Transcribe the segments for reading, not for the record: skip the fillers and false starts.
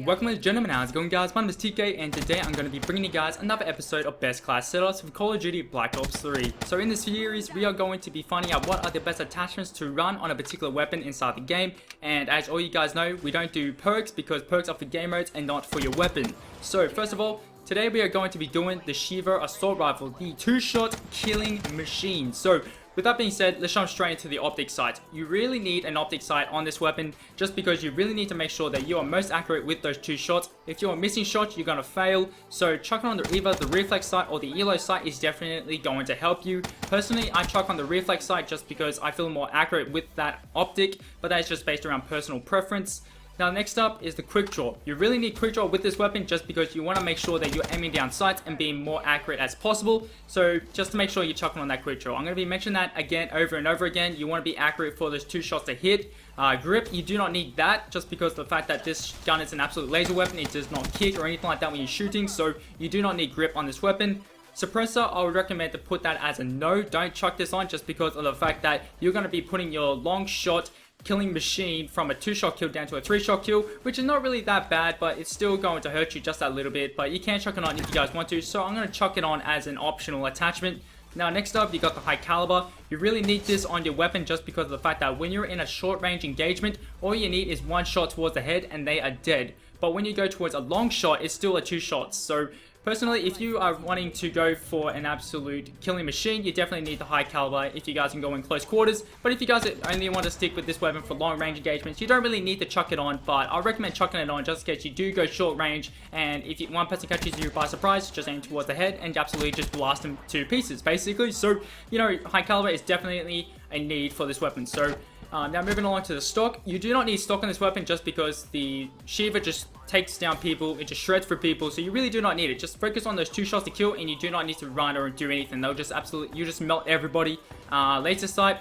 Welcome ladies and gentlemen, how's it going guys? My name is TK and today I'm going to be bringing you guys another episode of Best Class Setups for Call of Duty Black Ops 3. So in this series we are going to be finding out what are the best attachments to run on a particular weapon inside the game, and as all you guys know, we don't do perks because perks are for game modes and not for your weapon. So first of all, today we are going to be doing the Sheiva Assault Rifle, the 2-shot killing machine. So with that being said, let's jump straight into the optic sight. You really need an optic sight on this weapon just because you really need to make sure that you are most accurate with those 2 shots. If you're missing shots, you're going to fail. So chucking on either the reflex sight or the elo sight is definitely going to help you. Personally, I chuck on the reflex sight just because I feel more accurate with that optic, but that's just based around personal preference. Now next up is the quick draw. You really need quick draw with this weapon just because you want to make sure that you're aiming down sights and being more accurate as possible. So just to make sure you're chucking on that quick draw. I'm going to be mentioning that again over and over again. You want to be accurate for those 2 shots to hit. Grip, you do not need that just because of the fact that this gun is an absolute laser weapon. It does not kick or anything like that when you're shooting, so you do not need grip on this weapon. Suppressor, I would recommend to put that as a no. Don't chuck this on just because of the fact that you're going to be putting your long shot killing machine from a 2-shot kill down to a 3-shot kill, which is not really that bad, but it's still going to hurt you just a little bit. But you can chuck it on if you guys want to, so I'm going to chuck it on as an optional attachment. Now next up, you got the high caliber. You really need this on your weapon just because of the fact that when you're in a short range engagement, all you need is 1 shot towards the head and they are dead. But when you go towards a long shot, it's still a 2 shots. So personally, if you are wanting to go for an absolute killing machine, you definitely need the high caliber if you guys can go in close quarters. But if you guys only want to stick with this weapon for long range engagements, you don't really need to chuck it on, but I recommend chucking it on just in case you do go short range, and if one person catches you by surprise, just aim towards the head and absolutely just blast them to pieces basically. So, you know, high caliber is definitely a need for this weapon. So now moving along to the stock, you do not need stock on this weapon just because the Sheiva just takes down people, it just shreds for people, so you really do not need it. Just focus on those 2 shots to kill and you do not need to run or do anything. They'll just absolutely, you just melt everybody. Laser sight,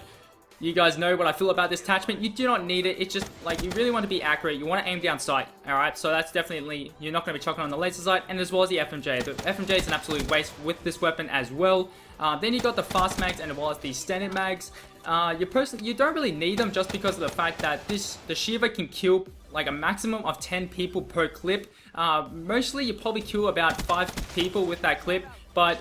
you guys know what I feel about this attachment. You do not need it. It's just like you really want to be accurate. You want to aim down sight. Alright, so that's definitely, you're not going to be chucking on the laser sight, and as well as the FMJ. The FMJ is an absolute waste with this weapon as well. Then you got the fast mags and as well as the standard mags. You don't really need them just because of the fact that the Sheiva can kill like a maximum of 10 people per clip. Mostly you probably kill about 5 people with that clip, but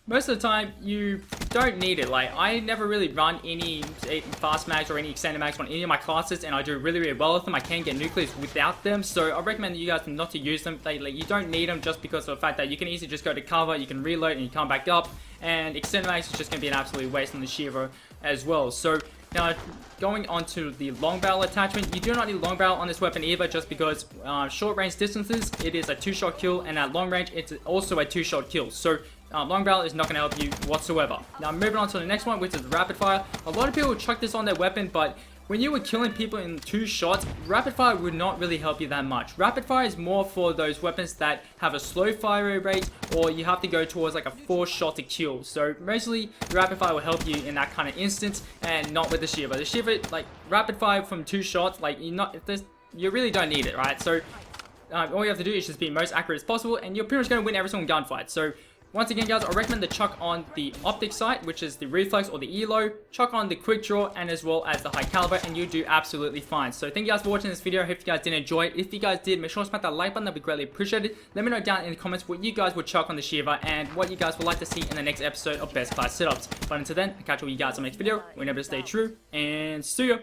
most of the time you don't need it. Like, I never really run any fast mags or any extended mags on any of my classes, and I do really well with them. I can get nuclears without them, so I recommend you guys not to use them. You don't need them just because of the fact that you can easily just go to cover, you can reload and you come back up, and extended mags is just going to be an absolute waste on the Sheiva as well. So now going on to the long barrel attachment, you do not need long barrel on this weapon either just because short range distances it is a 2-shot kill, and at long range it's also a 2-shot kill. So long barrel is not going to help you whatsoever. Now moving on to the next one, which is rapid fire. A lot of people chuck this on their weapon, but when you were killing people in 2 shots, rapid fire would not really help you that much. Rapid fire is more for those weapons that have a slow fire rate, or you have to go towards like a 4-shot to kill. So mostly rapid fire will help you in that kind of instance, and not with the Sheiva. The Sheiva, like rapid fire from 2 shots, like you really don't need it, right? So all you have to do is just be most accurate as possible, and you're pretty much going to win every single gunfight. So once again guys, I recommend to chuck on the optic sight, which is the reflex or the elo, chuck on the quick draw, and as well as the high caliber, and you do absolutely fine. So thank you guys for watching this video. I hope you guys did enjoy it. If you guys did, make sure to smack that like button, that'd be greatly appreciated. Let me know down in the comments what you guys would chuck on the Sheiva and what you guys would like to see in the next episode of Best Class Setups. But until then, I'll catch all you guys on the next video. Remember to stay true, and see ya!